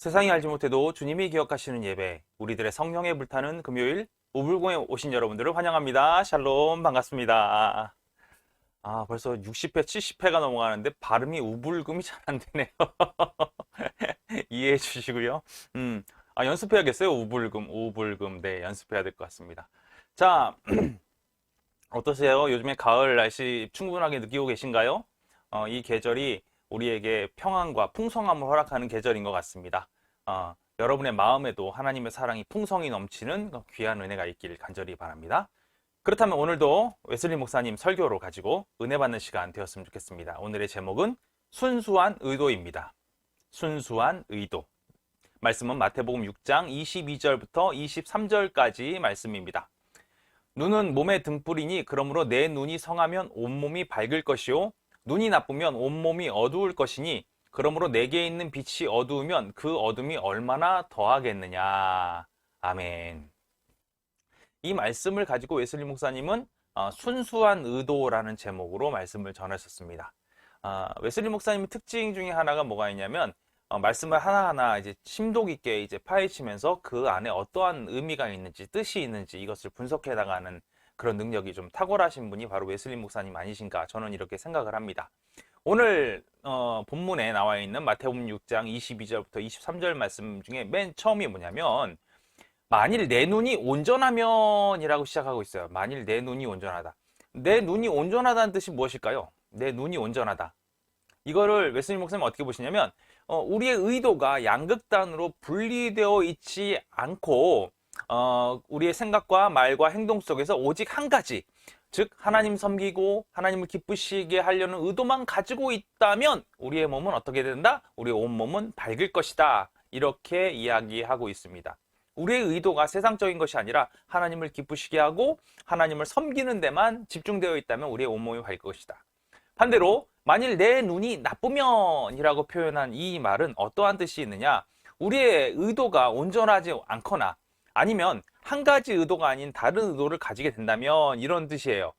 세상이 알지 못해도 주님이 기억하시는 예배, 우리들의 성령에 불타는 금요일 우불공에 오신 여러분들을 환영합니다. 샬롬, 반갑습니다. 벌써 60회, 70회가 넘어가는데 발음이 우불금이 잘 안 되네요. 이해해 주시고요. 연습해야겠어요. 우불금. 네, 연습해야 될 것 같습니다. 자, 어떠세요? 요즘에 가을 날씨 충분하게 느끼고 계신가요? 이 계절이 우리에게 평안과 풍성함을 허락하는 계절인 것 같습니다. 여러분의 마음에도 하나님의 사랑이 풍성히 넘치는 귀한 은혜가 있길 간절히 바랍니다. 그렇다면 오늘도 웨슬리 목사님 설교로 가지고 은혜 받는 시간 되었으면 좋겠습니다. 오늘의 제목은 순수한 의도입니다. 순수한 의도. 말씀은 마태복음 6장 22절부터 23절까지 말씀입니다. 눈은 몸의 등불이니 그러므로 내 눈이 성하면 온몸이 밝을 것이요 눈이 나쁘면 온몸이 어두울 것이니 그러므로 내게 있는 빛이 어두우면 그 어둠이 얼마나 더하겠느냐. 아멘. 이 말씀을 가지고 웨슬리 목사님은 순수한 의도라는 제목으로 말씀을 전하셨습니다. 웨슬리 목사님의 특징 중에 하나가 뭐가 있냐면 말씀을 하나하나 이제 심도 깊게 이제 파헤치면서 그 안에 어떠한 의미가 있는지 뜻이 있는지 이것을 분석해 나가는 그런 능력이 좀 탁월하신 분이 바로 웨슬리 목사님 아니신가 저는 이렇게 생각을 합니다. 오늘 본문에 나와 있는 마태복음 6장 22절부터 23절 말씀 중에 맨 처음이 뭐냐면 만일 내 눈이 온전하면 이라고 시작하고 있어요. 만일 내 눈이 온전하다. 내 눈이 온전하다는 뜻이 무엇일까요? 내 눈이 온전하다. 이거를 웨슬리 목사님 어떻게 보시냐면 우리의 의도가 양극단으로 분리되어 있지 않고 우리의 생각과 말과 행동 속에서 오직 한 가지, 즉 하나님 섬기고 하나님을 기쁘시게 하려는 의도만 가지고 있다면 우리의 몸은 어떻게 된다? 우리의 온몸은 밝을 것이다. 이렇게 이야기하고 있습니다. 우리의 의도가 세상적인 것이 아니라 하나님을 기쁘시게 하고 하나님을 섬기는 데만 집중되어 있다면 우리의 온몸이 밝을 것이다. 반대로 만일 내 눈이 나쁘면 이라고 표현한 이 말은 어떠한 뜻이 있느냐? 우리의 의도가 온전하지 않거나 아니면 한 가지 의도가 아닌 다른 의도를 가지게 된다면 이런 뜻이에요.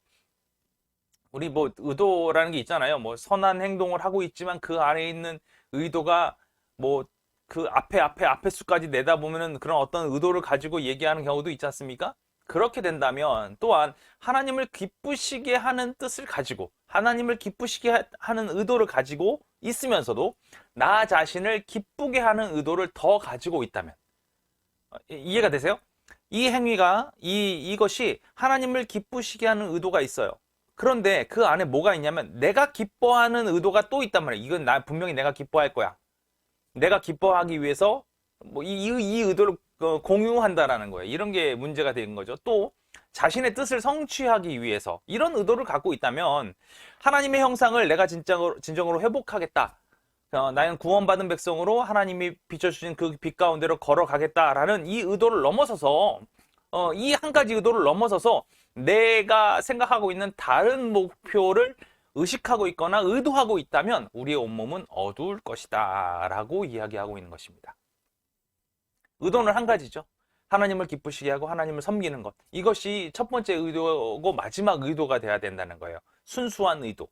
우리 뭐 의도라는 게 있잖아요. 뭐 선한 행동을 하고 있지만 그 안에 있는 의도가 뭐 그 앞에 수까지 내다보면은 그런 어떤 의도를 가지고 얘기하는 경우도 있지 않습니까? 그렇게 된다면 또한 하나님을 기쁘시게 하는 뜻을 가지고 하나님을 기쁘시게 하는 의도를 가지고 있으면서도 나 자신을 기쁘게 하는 의도를 더 가지고 있다면 이해가 되세요? 이 행위가 이것이 하나님을 기쁘시게 하는 의도가 있어요. 그런데 그 안에 뭐가 있냐면 내가 기뻐하는 의도가 또 있단 말이에요. 이건 분명히 내가 기뻐할 거야. 내가 기뻐하기 위해서 뭐 이 의도를 공유한다라는 거예요. 이런 게 문제가 되는 거죠. 또 자신의 뜻을 성취하기 위해서 이런 의도를 갖고 있다면 하나님의 형상을 내가 진정으로 회복하겠다. 나는 구원받은 백성으로 하나님이 비춰주신 그 빛 가운데로 걸어가겠다라는 이 의도를 넘어서서 이 한 가지 의도를 넘어서서 내가 생각하고 있는 다른 목표를 의식하고 있거나 의도하고 있다면 우리의 온몸은 어두울 것이다 라고 이야기하고 있는 것입니다. 의도는 한 가지죠. 하나님을 기쁘시게 하고 하나님을 섬기는 것. 이것이 첫 번째 의도고 마지막 의도가 돼야 된다는 거예요. 순수한 의도.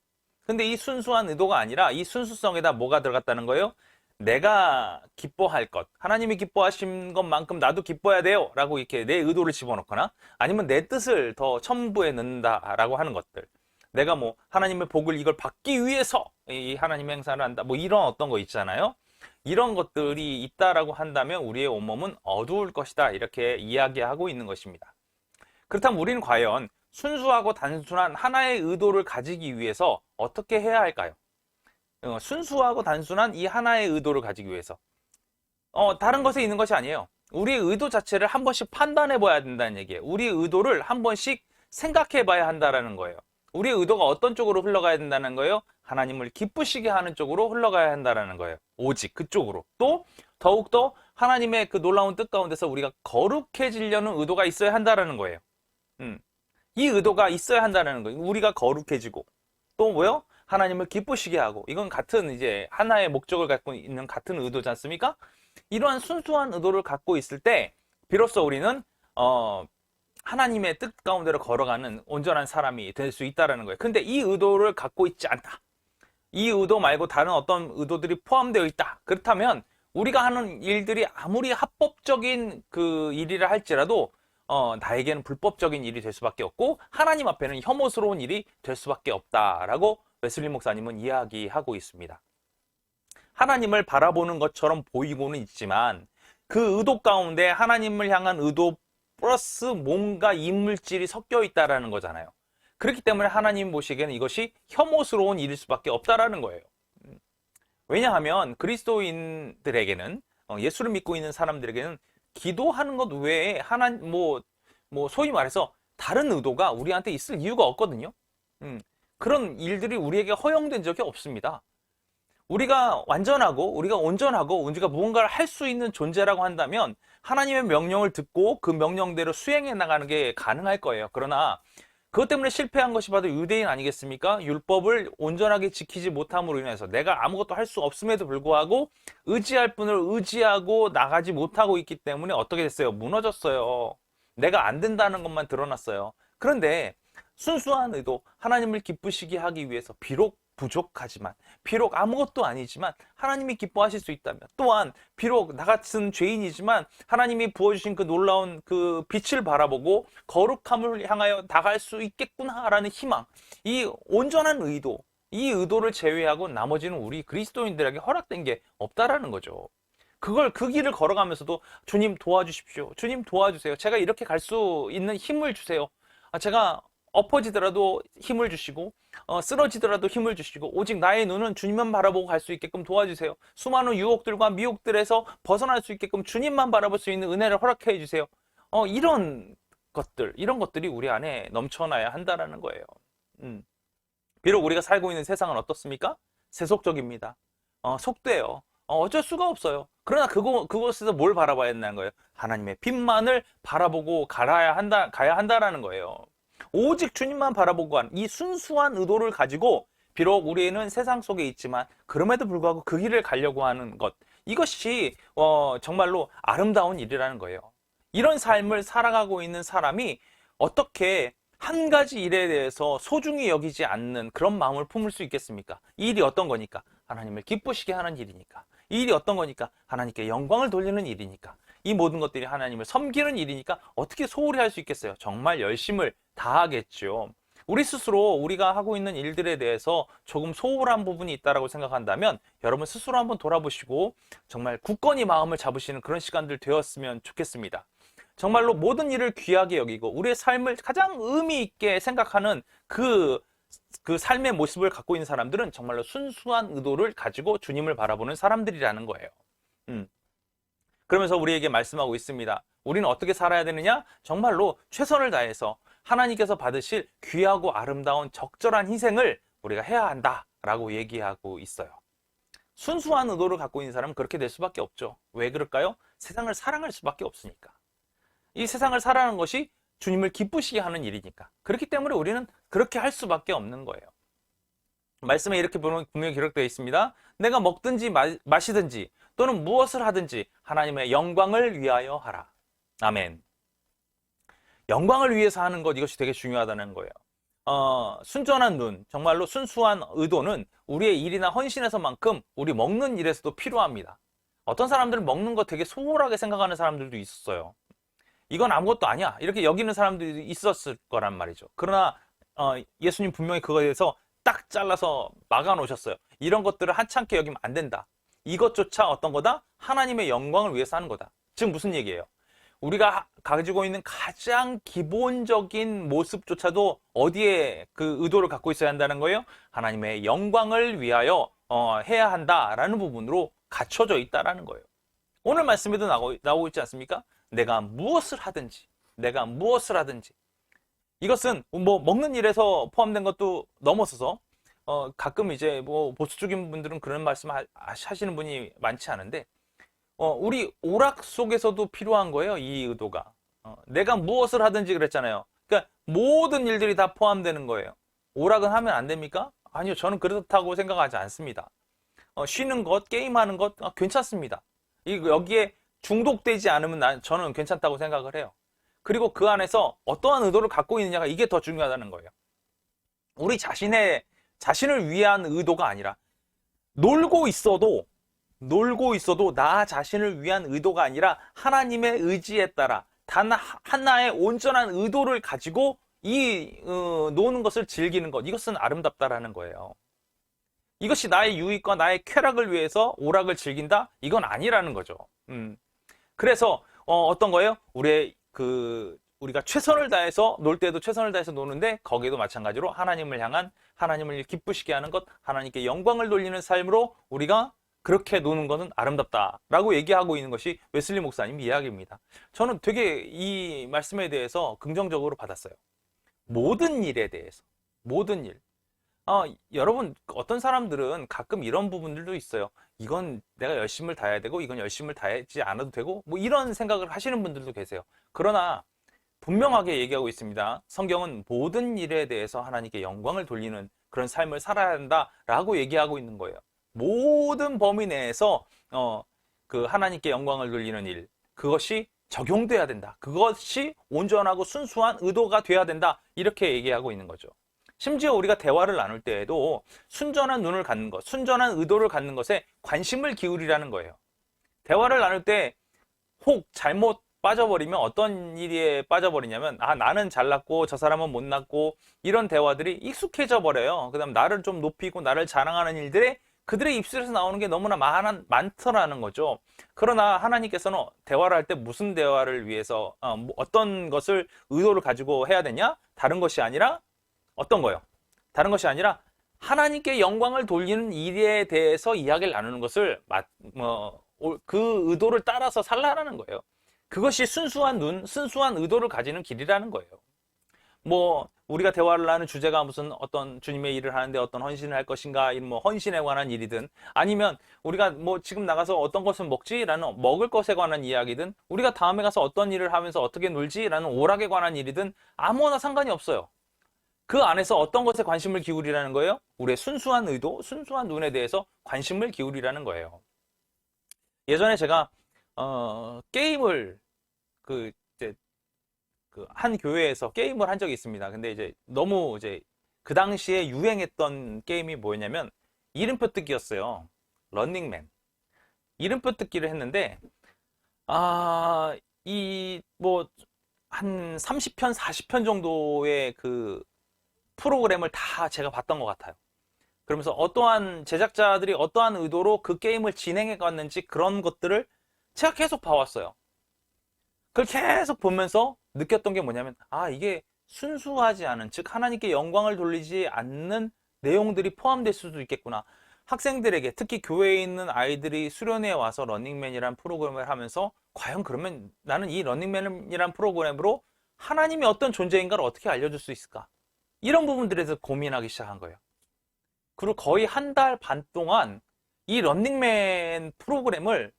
근데 이 순수한 의도가 아니라 이 순수성에다 뭐가 들어갔다는 거예요? 내가 기뻐할 것. 하나님이 기뻐하신 것만큼 나도 기뻐해야 돼요. 라고 이렇게 내 의도를 집어넣거나 아니면 내 뜻을 더 첨부해 넣는다라고 하는 것들. 내가 뭐 하나님의 복을 이걸 받기 위해서 이 하나님의 행사를 한다. 뭐 이런 어떤 거 있잖아요. 이런 것들이 있다라고 한다면 우리의 온몸은 어두울 것이다. 이렇게 이야기하고 있는 것입니다. 그렇다면 우리는 과연 순수하고 단순한 하나의 의도를 가지기 위해서 어떻게 해야 할까요? 순수하고 단순한 이 하나의 의도를 가지기 위해서 다른 것에 있는 것이 아니에요. 우리의 의도 자체를 한 번씩 판단해 봐야 된다는 얘기예요. 우리의 의도를 한 번씩 생각해 봐야 한다는 거예요. 우리의 의도가 어떤 쪽으로 흘러가야 된다는 거예요? 하나님을 기쁘시게 하는 쪽으로 흘러가야 한다는 거예요. 오직 그쪽으로. 또 더욱더 하나님의 그 놀라운 뜻 가운데서 우리가 거룩해지려는 의도가 있어야 한다는 거예요. 이 의도가 있어야 한다는 거예요. 우리가 거룩해지고 또 뭐요? 하나님을 기쁘시게 하고 이건 같은 이제 하나의 목적을 갖고 있는 같은 의도지 않습니까? 이러한 순수한 의도를 갖고 있을 때 비로소 우리는 하나님의 뜻 가운데로 걸어가는 온전한 사람이 될 수 있다는 거예요. 근데 이 의도를 갖고 있지 않다. 이 의도 말고 다른 어떤 의도들이 포함되어 있다. 그렇다면 우리가 하는 일들이 아무리 합법적인 그 일이라 할지라도 나에게는 불법적인 일이 될 수밖에 없고 하나님 앞에는 혐오스러운 일이 될 수밖에 없다라고 웨슬리 목사님은 이야기하고 있습니다. 하나님을 바라보는 것처럼 보이고는 있지만 그 의도 가운데 하나님을 향한 의도 플러스 뭔가 이물질이 섞여 있다라는 거잖아요. 그렇기 때문에 하나님 보시기에는 이것이 혐오스러운 일일 수밖에 없다라는 거예요. 왜냐하면 그리스도인들에게는 예수를 믿고 있는 사람들에게는 기도하는 것 외에 하나님 소위 말해서 다른 의도가 우리한테 있을 이유가 없거든요. 그런 일들이 우리에게 허용된 적이 없습니다. 우리가 완전하고 우리가 온전하고 우리가 무언가를 할 수 있는 존재라고 한다면 하나님의 명령을 듣고 그 명령대로 수행해 나가는 게 가능할 거예요. 그러나 그것 때문에 실패한 것이 바로 유대인 아니겠습니까? 율법을 온전하게 지키지 못함으로 인해서 내가 아무것도 할 수 없음에도 불구하고 의지할 분을 의지하고 나가지 못하고 있기 때문에 어떻게 됐어요? 무너졌어요. 내가 안 된다는 것만 드러났어요. 그런데 순수한 의도, 하나님을 기쁘시게 하기 위해서 비록 부족하지만, 비록 아무것도 아니지만 하나님이 기뻐하실 수 있다면, 또한 비록 나 같은 죄인이지만 하나님이 부어주신 그 놀라운 그 빛을 바라보고 거룩함을 향하여 나갈 수 있겠구나라는 희망, 이 온전한 의도, 이 의도를 제외하고 나머지는 우리 그리스도인들에게 허락된 게 없다라는 거죠. 그 길을 걸어가면서도 주님 도와주십시오. 주님 도와주세요. 제가 이렇게 갈 수 있는 힘을 주세요. 제가 엎어지더라도 힘을 주시고 쓰러지더라도 힘을 주시고 오직 나의 눈은 주님만 바라보고 갈 수 있게끔 도와주세요. 수많은 유혹들과 미혹들에서 벗어날 수 있게끔 주님만 바라볼 수 있는 은혜를 허락해 주세요. 이런 것들이 우리 안에 넘쳐나야 한다라는 거예요. 비록 우리가 살고 있는 세상은 어떻습니까? 세속적입니다. 속돼요. 어쩔 수가 없어요. 그러나 그곳에서 뭘 바라봐야 한다는 거예요? 하나님의 빛만을 바라보고 가야 한다라는 거예요. 오직 주님만 바라보고 한 이 순수한 의도를 가지고 비록 우리는 세상 속에 있지만 그럼에도 불구하고 그 길을 가려고 하는 것, 이것이 정말로 아름다운 일이라는 거예요. 이런 삶을 살아가고 있는 사람이 어떻게 한 가지 일에 대해서 소중히 여기지 않는 그런 마음을 품을 수 있겠습니까? 이 일이 어떤 거니까? 하나님을 기쁘시게 하는 일이니까. 이 일이 어떤 거니까? 하나님께 영광을 돌리는 일이니까. 이 모든 것들이 하나님을 섬기는 일이니까 어떻게 소홀히 할 수 있겠어요? 정말 열심을 다하겠죠. 우리 스스로 우리가 하고 있는 일들에 대해서 조금 소홀한 부분이 있다고 생각한다면 여러분 스스로 한번 돌아보시고 정말 굳건히 마음을 잡으시는 그런 시간들 되었으면 좋겠습니다. 정말로 모든 일을 귀하게 여기고 우리의 삶을 가장 의미 있게 생각하는 그 삶의 모습을 갖고 있는 사람들은 정말로 순수한 의도를 가지고 주님을 바라보는 사람들이라는 거예요. 그러면서 우리에게 말씀하고 있습니다. 우리는 어떻게 살아야 되느냐? 정말로 최선을 다해서 하나님께서 받으실 귀하고 아름다운 적절한 희생을 우리가 해야 한다라고 얘기하고 있어요. 순수한 의도를 갖고 있는 사람은 그렇게 될 수밖에 없죠. 왜 그럴까요? 세상을 사랑할 수밖에 없으니까. 이 세상을 살아가는 것이 주님을 기쁘시게 하는 일이니까. 그렇기 때문에 우리는 그렇게 할 수밖에 없는 거예요. 말씀에 이렇게 분명히 기록되어 있습니다. 내가 먹든지 마시든지 또는 무엇을 하든지 하나님의 영광을 위하여 하라. 아멘. 영광을 위해서 하는 것, 이것이 되게 중요하다는 거예요. 순전한 눈, 정말로 순수한 의도는 우리의 일이나 헌신에서만큼 우리 먹는 일에서도 필요합니다. 어떤 사람들은 먹는 거 되게 소홀하게 생각하는 사람들도 있었어요. 이건 아무것도 아니야, 이렇게 여기는 사람들이 있었을 거란 말이죠. 그러나 예수님 분명히 그거에 대해서 딱 잘라서 막아 놓으셨어요. 이런 것들을 하찮게 여기면 안 된다. 이것조차 어떤 거다? 하나님의 영광을 위해서 하는 거다. 즉 무슨 얘기예요? 우리가 가지고 있는 가장 기본적인 모습조차도 어디에 그 의도를 갖고 있어야 한다는 거예요? 하나님의 영광을 위하여 해야 한다라는 부분으로 갖춰져 있다라는 거예요. 오늘 말씀에도 나오고 있지 않습니까? 내가 무엇을 하든지 이것은 뭐 먹는 일에서 포함된 것도 넘어서서 가끔 이제 뭐 보수적인 분들은 그런 말씀 하시는 분이 많지 않은데 우리 오락 속에서도 필요한 거예요. 이 의도가. 내가 무엇을 하든지 그랬잖아요. 그러니까 모든 일들이 다 포함되는 거예요. 오락은 하면 안 됩니까? 아니요, 저는 그렇다고 생각하지 않습니다. 쉬는 것, 게임하는 것 괜찮습니다. 여기에 중독되지 않으면 저는 괜찮다고 생각을 해요. 그리고 그 안에서 어떠한 의도를 갖고 있느냐가 이게 더 중요하다는 거예요. 우리 자신을 위한 의도가 아니라 놀고 있어도 놀고 있어도 나 자신을 위한 의도가 아니라 하나님의 의지에 따라 단 하나의 온전한 의도를 가지고 노는 것을 즐기는 것, 이것은 아름답다라는 거예요. 이것이 나의 유익과 나의 쾌락을 위해서 오락을 즐긴다? 이건 아니라는 거죠. 그래서 어떤 거예요? 우리가 최선을 다해서 놀 때도 최선을 다해서 노는데 거기에도 마찬가지로 하나님을 향한 하나님을 기쁘시게 하는 것, 하나님께 영광을 돌리는 삶으로 우리가 그렇게 노는 것은 아름답다라고 얘기하고 있는 것이 웨슬리 목사님 이야기입니다. 저는 되게 이 말씀에 대해서 긍정적으로 받았어요. 모든 일에 대해서, 모든 일. 여러분, 어떤 사람들은 가끔 이런 부분들도 있어요. 이건 내가 열심을 다해야 되고, 이건 열심을 다하지 않아도 되고, 뭐 이런 생각을 하시는 분들도 계세요. 그러나 분명하게 얘기하고 있습니다. 성경은 모든 일에 대해서 하나님께 영광을 돌리는 그런 삶을 살아야 한다라고 얘기하고 있는 거예요. 모든 범위 내에서 그 하나님께 영광을 돌리는 일, 그것이 적용돼야 된다. 그것이 온전하고 순수한 의도가 돼야 된다. 이렇게 얘기하고 있는 거죠. 심지어 우리가 대화를 나눌 때에도 순전한 눈을 갖는 것, 순전한 의도를 갖는 것에 관심을 기울이라는 거예요. 대화를 나눌 때 혹 잘못 빠져버리면 어떤 일에 빠져버리냐면 나는 잘났고 저 사람은 못났고 이런 대화들이 익숙해져 버려요. 그 다음 나를 좀 높이고 나를 자랑하는 일들에 그들의 입술에서 나오는 게 너무나 많더라는 거죠. 그러나 하나님께서는 대화를 할 때 무슨 대화를 위해서 어떤 것을 의도를 가지고 해야 되냐? 다른 것이 아니라 어떤 거요? 다른 것이 아니라 하나님께 영광을 돌리는 일에 대해서 이야기를 나누는 것을 그 의도를 따라서 살라라는 거예요. 그것이 순수한 눈, 순수한 의도를 가지는 길이라는 거예요. 우리가 대화를 하는 주제가 무슨 어떤 주님의 일을 하는데 어떤 헌신을 할 것인가, 뭐 헌신에 관한 일이든, 아니면 우리가 지금 나가서 어떤 것을 먹지라는 먹을 것에 관한 이야기든, 우리가 다음에 가서 어떤 일을 하면서 어떻게 놀지라는 오락에 관한 일이든 아무나 상관이 없어요. 그 안에서 어떤 것에 관심을 기울이라는 거예요? 우리의 순수한 의도, 순수한 눈에 대해서 관심을 기울이라는 거예요. 예전에 제가 게임을 한 교회에서 게임을 한 적이 있습니다. 근데 이제 너무 그 당시에 유행했던 게임이 뭐였냐면 이름표 뜯기였어요. 런닝맨. 이름표 뜯기를 했는데 한 30편, 40편 정도의 그 프로그램을 다 제가 봤던 것 같아요. 그러면서 어떠한 제작자들이 어떠한 의도로 그 게임을 진행해 갔는지 그런 것들을 제가 계속 봐왔어요. 그걸 계속 보면서 느꼈던 게 뭐냐면 이게 순수하지 않은, 즉 하나님께 영광을 돌리지 않는 내용들이 포함될 수도 있겠구나. 학생들에게, 특히 교회에 있는 아이들이 수련회에 와서 런닝맨이란 프로그램을 하면서 과연 그러면 나는 이 런닝맨이란 프로그램으로 하나님이 어떤 존재인가를 어떻게 알려줄 수 있을까? 이런 부분들에 대해서 고민하기 시작한 거예요. 그리고 거의 한 달 반 동안 이 런닝맨 프로그램을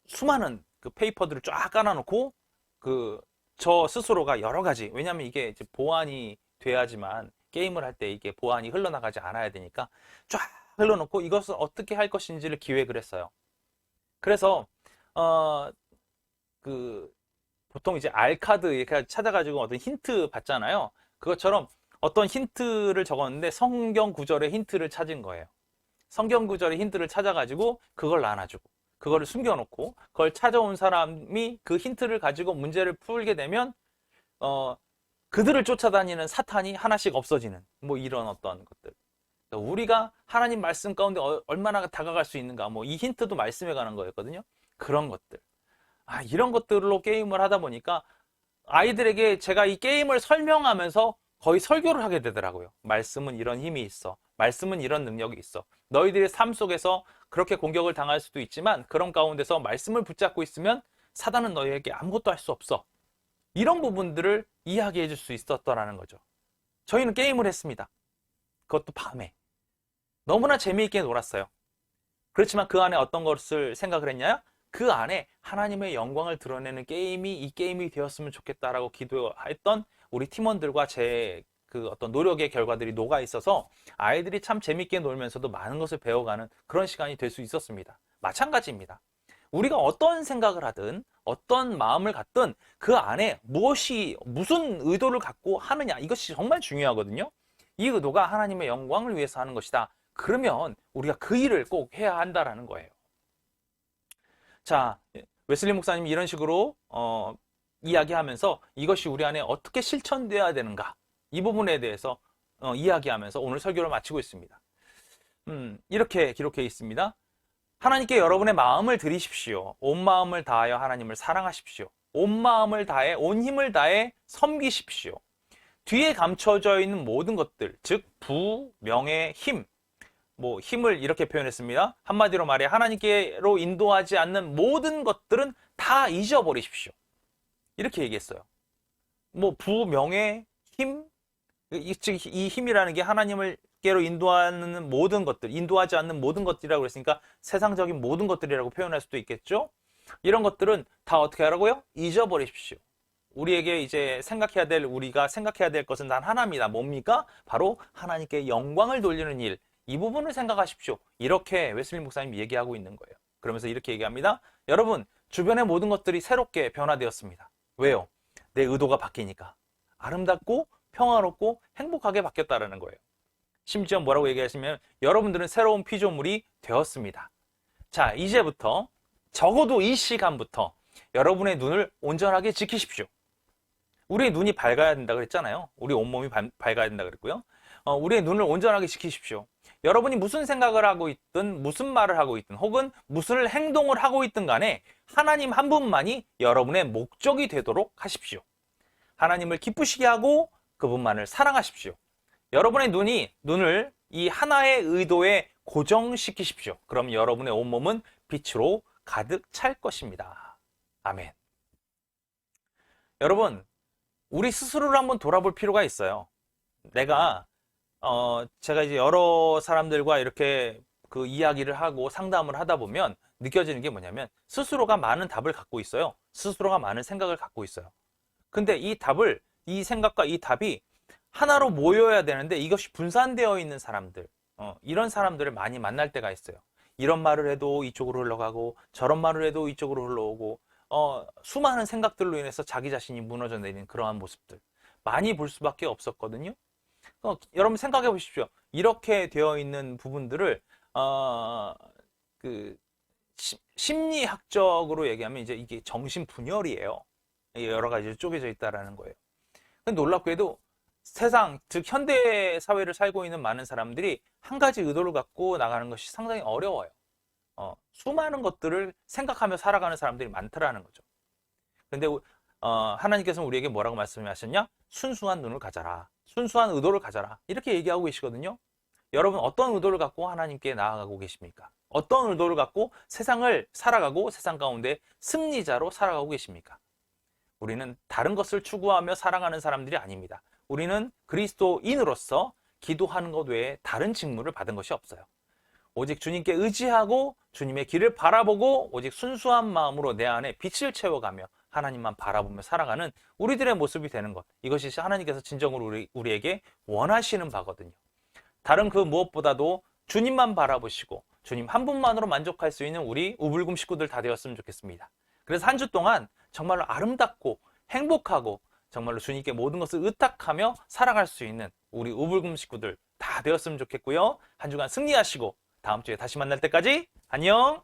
수많은 그 페이퍼들을 쫙 깔아놓고 저 스스로가 여러 가지, 왜냐면 이게 이제 보안이 돼야지만 게임을 할 때 이게 보안이 흘러나가지 않아야 되니까 쫙 흘러놓고 이것을 어떻게 할 것인지를 기획을 했어요. 그래서 보통 이제 알카드 이렇게 찾아가지고 어떤 힌트 받잖아요. 그것처럼 어떤 힌트를 적었는데 성경 구절의 힌트를 찾은 거예요. 성경 구절의 힌트를 찾아가지고 그걸 나눠주고 그거를 숨겨놓고 그걸 찾아온 사람이 그 힌트를 가지고 문제를 풀게 되면 그들을 쫓아다니는 사탄이 하나씩 없어지는 이런 어떤 것들. 우리가 하나님 말씀 가운데 얼마나 다가갈 수 있는가, 이 힌트도 말씀에 관한 거였거든요. 그런 것들. 이런 것들로 게임을 하다 보니까 아이들에게 제가 이 게임을 설명하면서 거의 설교를 하게 되더라고요. 말씀은 이런 힘이 있어. 말씀은 이런 능력이 있어. 너희들의 삶 속에서 그렇게 공격을 당할 수도 있지만 그런 가운데서 말씀을 붙잡고 있으면 사단은 너희에게 아무것도 할 수 없어. 이런 부분들을 이야기해 줄 수 있었더라는 거죠. 저희는 게임을 했습니다. 그것도 밤에. 너무나 재미있게 놀았어요. 그렇지만 그 안에 어떤 것을 생각을 했냐? 그 안에 하나님의 영광을 드러내는 게임이 이 게임이 되었으면 좋겠다라고 기도했던 우리 팀원들과 제 그 어떤 노력의 결과들이 녹아 있어서 아이들이 참 재밌게 놀면서도 많은 것을 배워가는 그런 시간이 될 수 있었습니다. 마찬가지입니다. 우리가 어떤 생각을 하든 어떤 마음을 갖든 그 안에 무슨 의도를 갖고 하느냐, 이것이 정말 중요하거든요. 이 의도가 하나님의 영광을 위해서 하는 것이다. 그러면 우리가 그 일을 꼭 해야 한다라는 거예요. 자, 웨슬리 목사님이 이런 식으로 이야기하면서 이것이 우리 안에 어떻게 실천되어야 되는가, 이 부분에 대해서 이야기하면서 오늘 설교를 마치고 있습니다. 이렇게 기록해 있습니다. 하나님께 여러분의 마음을 드리십시오. 온 마음을 다하여 하나님을 사랑하십시오. 온 마음을 다해, 온 힘을 다해 섬기십시오. 뒤에 감춰져 있는 모든 것들, 즉 부, 명예, 힘, 힘을 이렇게 표현했습니다. 한마디로 말해 하나님께로 인도하지 않는 모든 것들은 다 잊어버리십시오. 이렇게 얘기했어요. 부, 명예, 힘, 즉 이 힘이라는 게 하나님께로 인도하는 모든 것들, 인도하지 않는 모든 것들이라고 그랬으니까 세상적인 모든 것들이라고 표현할 수도 있겠죠. 이런 것들은 다 어떻게 하라고요? 잊어버리십시오. 우리에게 이제 우리가 생각해야 될 것은 단 하나입니다. 뭡니까? 바로 하나님께 영광을 돌리는 일. 이 부분을 생각하십시오. 이렇게 웨슬리 목사님이 얘기하고 있는 거예요. 그러면서 이렇게 얘기합니다. 여러분, 주변의 모든 것들이 새롭게 변화되었습니다. 왜요? 내 의도가 바뀌니까. 아름답고 평화롭고 행복하게 바뀌었다는 거예요. 심지어 뭐라고 얘기하시면 여러분들은 새로운 피조물이 되었습니다. 자, 이제부터 적어도 이 시간부터 여러분의 눈을 온전하게 지키십시오. 우리의 눈이 밝아야 된다 그랬잖아요. 우리 온몸이 밝아야 된다 그랬고요. 우리의 눈을 온전하게 지키십시오. 여러분이 무슨 생각을 하고 있든 무슨 말을 하고 있든 혹은 무슨 행동을 하고 있든 간에 하나님 한 분만이 여러분의 목적이 되도록 하십시오. 하나님을 기쁘시게 하고 그분만을 사랑하십시오. 여러분의 눈을 이 하나의 의도에 고정시키십시오. 그럼 여러분의 온몸은 빛으로 가득 찰 것입니다. 아멘. 여러분, 우리 스스로를 한번 돌아볼 필요가 있어요. 제가 이제 여러 사람들과 이렇게 그 이야기를 하고 상담을 하다 보면 느껴지는 게 뭐냐면 스스로가 많은 답을 갖고 있어요. 스스로가 많은 생각을 갖고 있어요. 근데 이 생각과 이 답이 하나로 모여야 되는데 이것이 분산되어 있는 사람들, 이런 사람들을 많이 만날 때가 있어요. 이런 말을 해도 이쪽으로 흘러가고 저런 말을 해도 이쪽으로 흘러오고 수많은 생각들로 인해서 자기 자신이 무너져 내리는 그러한 모습들 많이 볼 수밖에 없었거든요. 여러분 생각해 보십시오. 이렇게 되어 있는 부분들을 심리학적으로 얘기하면 이제 이게 정신분열이에요. 여러 가지로 쪼개져 있다라는 거예요. 근데 놀랍게도 세상, 즉 현대 사회를 살고 있는 많은 사람들이 한 가지 의도를 갖고 나가는 것이 상당히 어려워요. 수많은 것들을 생각하며 살아가는 사람들이 많더라는 거죠. 근데 하나님께서는 우리에게 뭐라고 말씀하셨냐? 순수한 눈을 가져라. 순수한 의도를 가져라. 이렇게 얘기하고 계시거든요. 여러분 어떤 의도를 갖고 하나님께 나아가고 계십니까? 어떤 의도를 갖고 세상을 살아가고 세상 가운데 승리자로 살아가고 계십니까? 우리는 다른 것을 추구하며 살아가는 사람들이 아닙니다. 우리는 그리스도인으로서 기도하는 것 외에 다른 직무를 받은 것이 없어요. 오직 주님께 의지하고 주님의 길을 바라보고 오직 순수한 마음으로 내 안에 빛을 채워가며 하나님만 바라보며 살아가는 우리들의 모습이 되는 것. 이것이 하나님께서 진정으로 우리에게 원하시는 바거든요. 다른 그 무엇보다도 주님만 바라보시고 주님 한 분만으로 만족할 수 있는 우리 우불금 식구들 다 되었으면 좋겠습니다. 그래서 한 주 동안 정말로 아름답고 행복하고 정말로 주님께 모든 것을 의탁하며 살아갈 수 있는 우리 우불금 식구들 다 되었으면 좋겠고요. 한 주간 승리하시고 다음 주에 다시 만날 때까지 안녕!